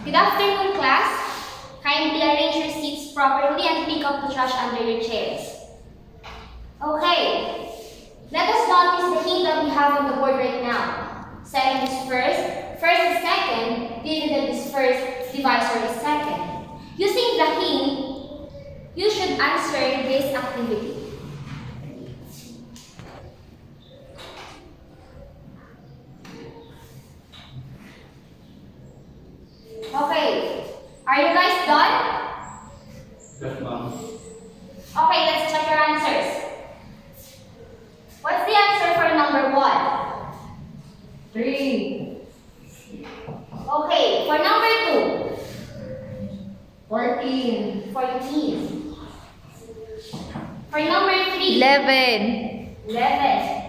Good afternoon, class. Kindly arrange your seats properly and pick up the trash under your chairs. Okay, let us notice the hint that we have on the board right now. Second is first, first is second, dividend is first, divisor is second. Using the hint, you should answer this activity. Okay, are you guys done? Yes, ma'am. Okay, let's check your answers. What's the answer for number 1? 3, Okay, for number 2? 14, 14. For number 3? 11, 11.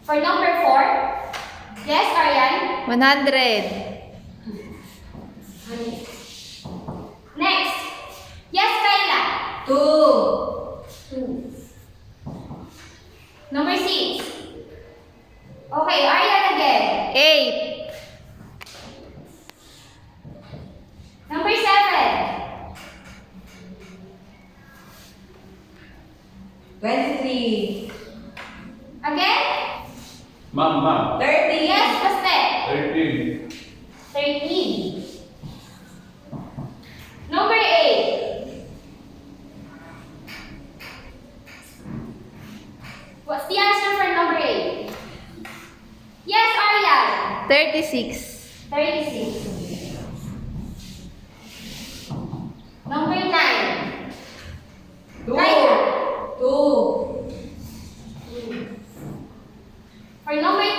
For number 4? Yes, Ariane? 100, Next. Yes, Kayla? 2, 2. Number 6. Okay, Ariane again. 8, Number 7. 23, Again? Ma'am. 30, Yes, Baste. 13. 13. Number 8. What's the answer for number 8? Yes, Ariane. 36, 36. Number 9. 2, Kaya. 2, For number 10.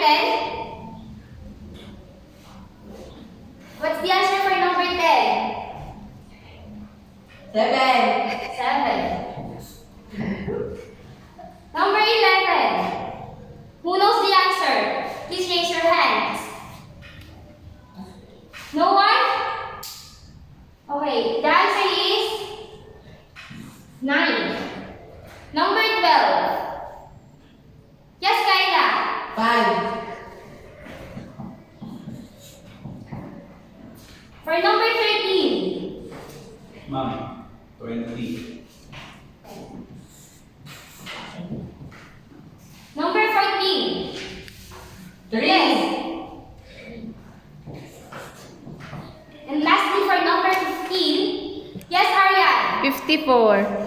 What's the answer for number 10? 7, 7. Number 11. Who knows the answer? Please raise your hands. No one? Okay, the answer is 9. Number 12. Yes, Kayla. 5, For number 13. Ma'am. 20. Number 14. 3, Yes. And lastly, for number 15. Yes, Ariane. 54,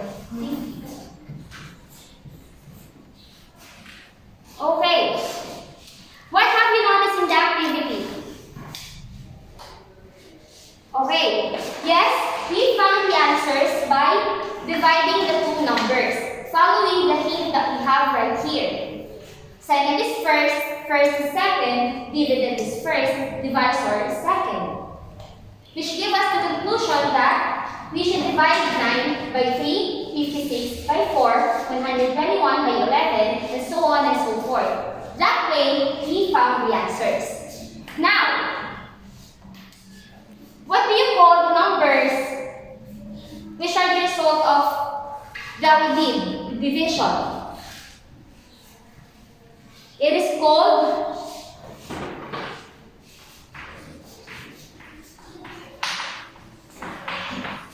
Okay. What have you noticed in the activity? Okay. Yes, we found the answers by dividing the two numbers, following the hint that we have right here. Second is first, first is second, dividend is first, divisor is second. Which gives us the conclusion that we should divide 9 by 3, 56 by 4, 121 by 11, and so on and so forth. That way, we found the answers. Now, what do you call the numbers which are the result of that we did, division? It is called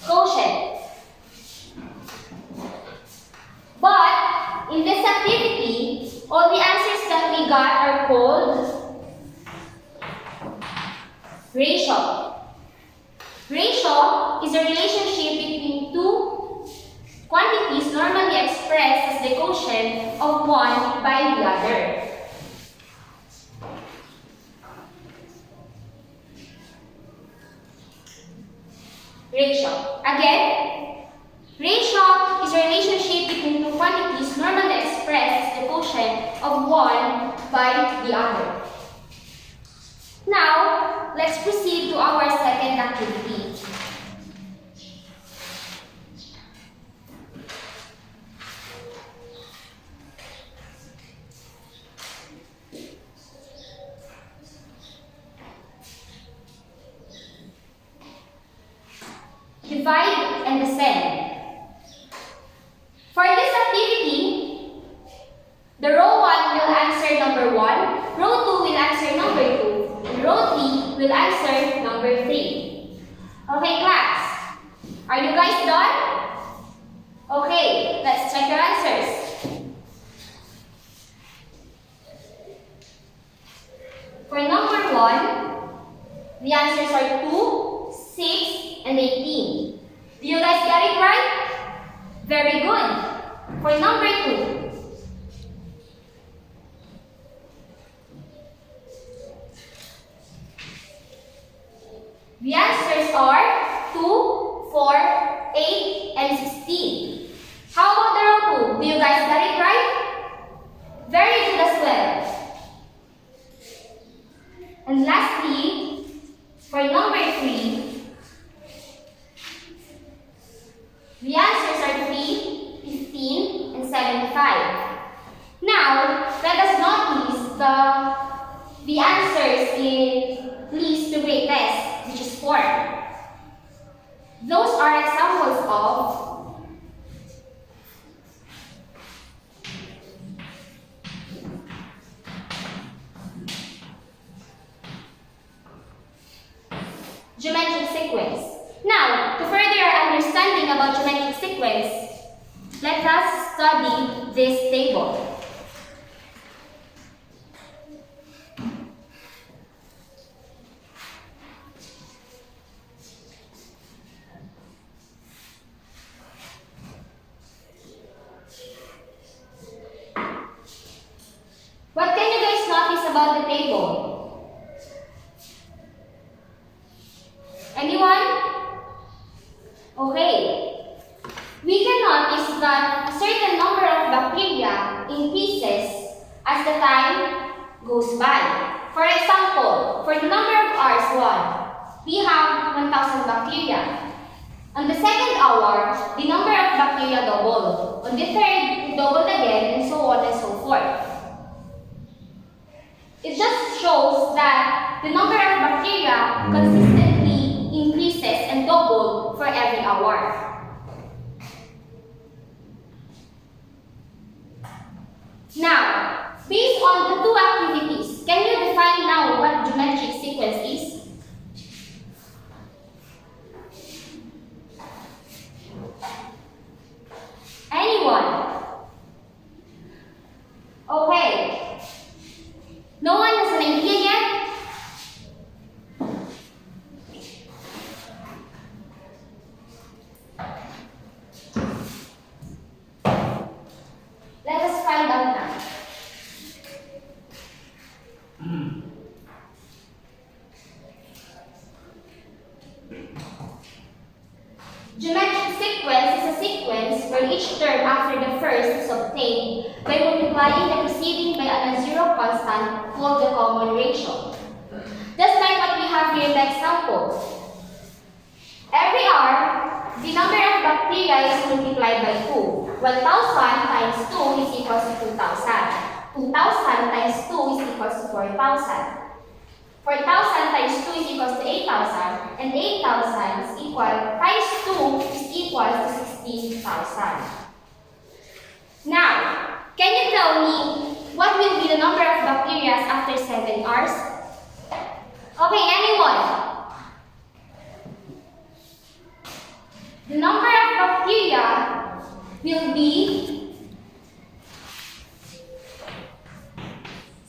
quotient. But in this activity, all the answers that we got are called ratio. Ratio is a relationship between two quantities normally expressed as the quotient of one by the other. Ratio. Again, ratio is a relationship between two quantities normally expressed as the quotient of one by the other. Now, let's proceed to our second activity. Divide and descend. For this activity, the row 1 will answer number 1, row 2 will answer answer number 2, and row 3 will answer number 3. Okay, class. Are you guys done? Okay, let's check your answers. For number 1, the answers are 2, 6, and 18. Do you guys get it right? Very good. For number 2, the answers are 2, 4, 8, and 16. How about the row 2? Do you guys get it right? Very good as well. And lastly, for number 3, the answers are 3, 15, and 75. Now, let us notice the answers in least to greatest, which is 4. Those are examples of geometric sequence. Now, to further our understanding about geometric sequence, let us study this table. What can you guys notice about the table? Anyone? Okay. We can notice that a certain number of bacteria increases as the time goes by. For example, for the number of hours 1, we have 1,000 bacteria. On the second hour, the number of bacteria doubled. On the third, it doubled again, and so on and so forth. It just shows that the number of bacteria consistently increases and doubles for every hour. Now, based on the two activities, can you define now what geometric sequence is? Anyone? Okay. No one has an idea yet? Let us find out now. Geometric sequence is a sequence where each term after the first is obtained by multiplying the preceding by a non-zero constant called the common ratio. Just like what we have here in the example. Every hour, the number of bacteria is multiplied by 2. 1,000 times 2 is equals to 2,000. 2,000 times 2 is equals to 4,000. 4,000 times 2 is equals to 8,000, and 8,000 is equal times 2 is equal to 16,000. Now, can you tell me what will be the number of bacteria after 7 hours? Okay, anyone? The number of bacteria will be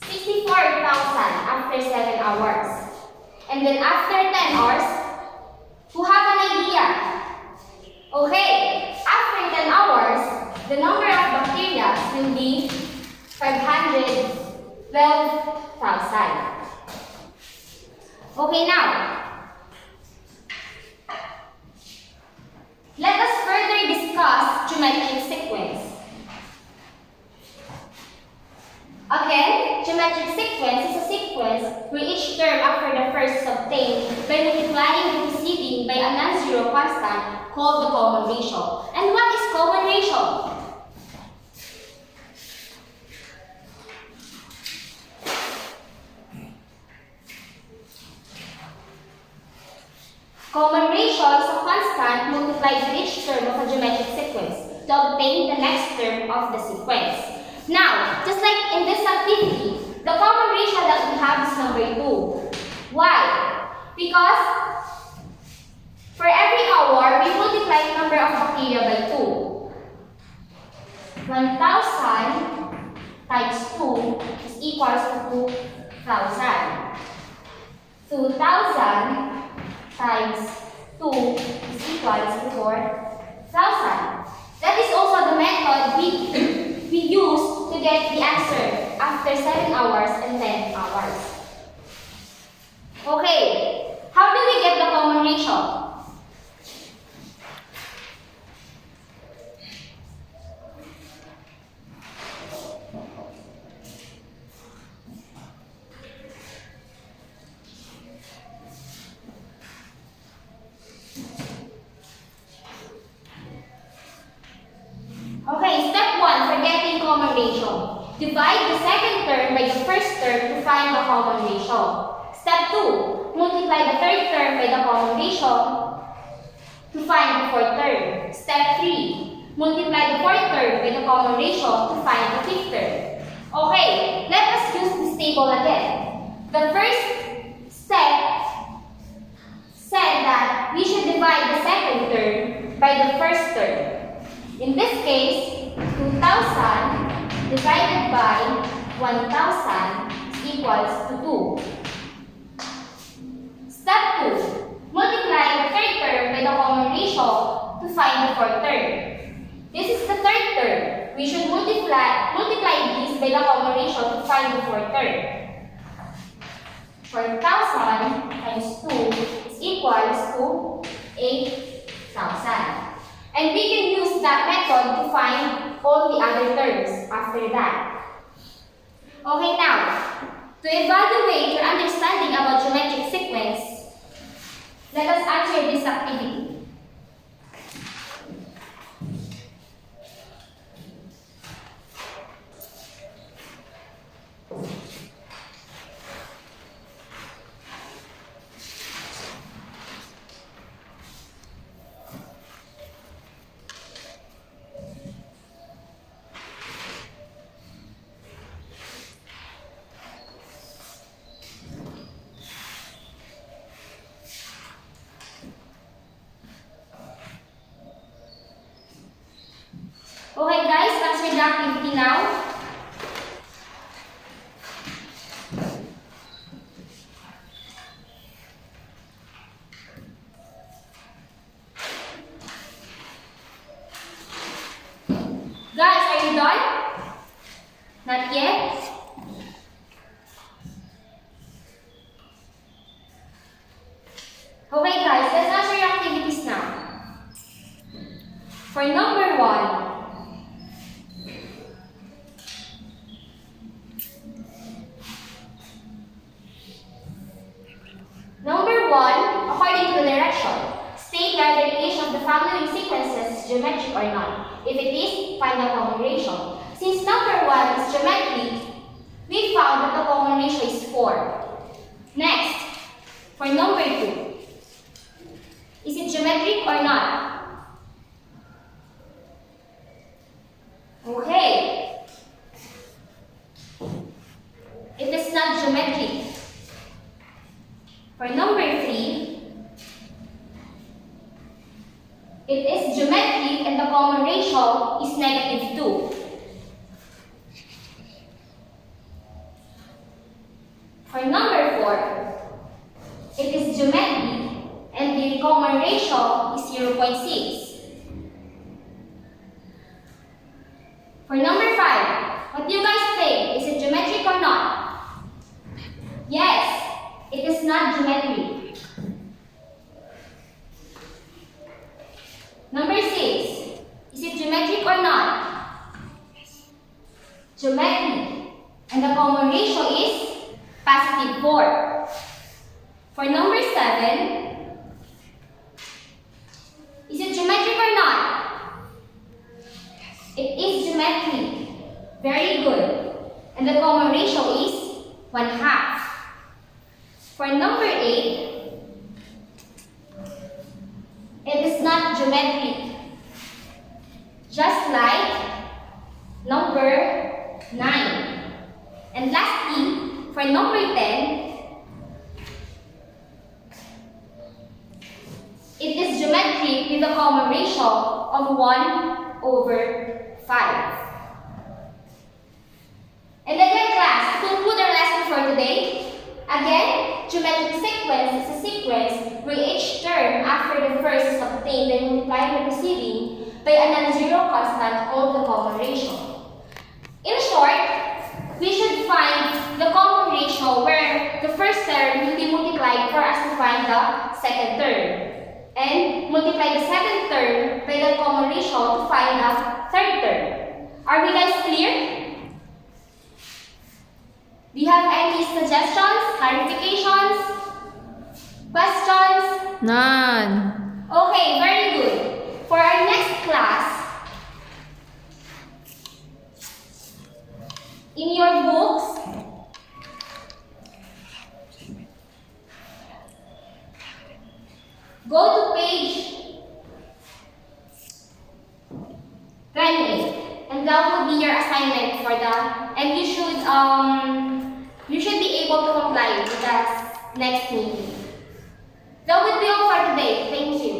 64,000 after 7 hours. And then after 10 hours, who have an idea? Okay, after 10 hours, the number of bacteria will be 512,000. Okay, now, let us further discuss geometric sequence. Again, geometric sequence is a sequence where each term after the first is obtained by multiplying the preceding by a non-zero constant called the common ratio. And what is common ratio? Common ratio is a constant multiplied with each term of a geometric sequence to obtain the next term of the sequence. Now, just like in this activity, the common ratio that we have is Because for every hour, we multiply the number of bacteria by 2. 1,000 times 2 is equals to 2,000. 2,000 times 2 is equals to 4,000. That is also the method we use to get the answer after 7 hours and 10 hours. Okay, how do we get the common ratio? Okay, step 1 for getting common ratio. Divide the second term by the first term to find the common ratio. Step 2, multiply the third term by the common ratio to find the fourth term. Step 3, multiply the fourth term by the common ratio to find the fifth term. Okay, let us use this table again. The first step said that we should divide the second term by the first term. In this case, 2,000 divided by 1,000 is equals to 2. Step 2. Multiply the third term by the common ratio to find the fourth term. This is the third term. We should multiply these by the common ratio to find the fourth term. 4,000 times 2 is equals to 8,000. And we can use that method to find all the other terms after that. Okay, now, to evaluate your understanding about geometric sequence, let us answer this activity. Okay guys, answer the activity now. Guys, are you done? Not yet? Okay guys, let's answer your activities now. For number 1, according to the direction, state whether each of the following sequences is geometric or not. If it is, find the common ratio. Since number 1 is geometric, we found that the common ratio is 4. Next, for number 2, is it geometric or not? Okay. It is not geometric. For number 3, it is geometric and the common ratio is -2. For number 4, it is geometric and the common ratio is 0.6. For number 5, what do you guys think? Is it geometric or not? Yes, it is not geometric. Number 6, is it geometric or not? Geometric, and the common ratio is +4. For number 7, is it geometric or not? It is geometric. Very good. And the common ratio is 1/2. For number 8, it is not geometric. Just like number 9. And lastly, for number 10, with a common ratio of 1/5. And again, class, to conclude our lesson for today, again, geometric sequence is a sequence where each term after the first is obtained and multiplied by preceding by a non-zero constant called the common ratio. In short, we should find the common ratio where the first term will be multiplied for us to find the second term. And multiply the second term by the common ratio to find the third term. Are we guys clear? Do you have any suggestions, clarifications, questions? None. Okay, very good. For our next class, in your books, go to page 28, and that will be your assignment for that. And you should be able to comply with the next meeting. That would be all for today. Thank you.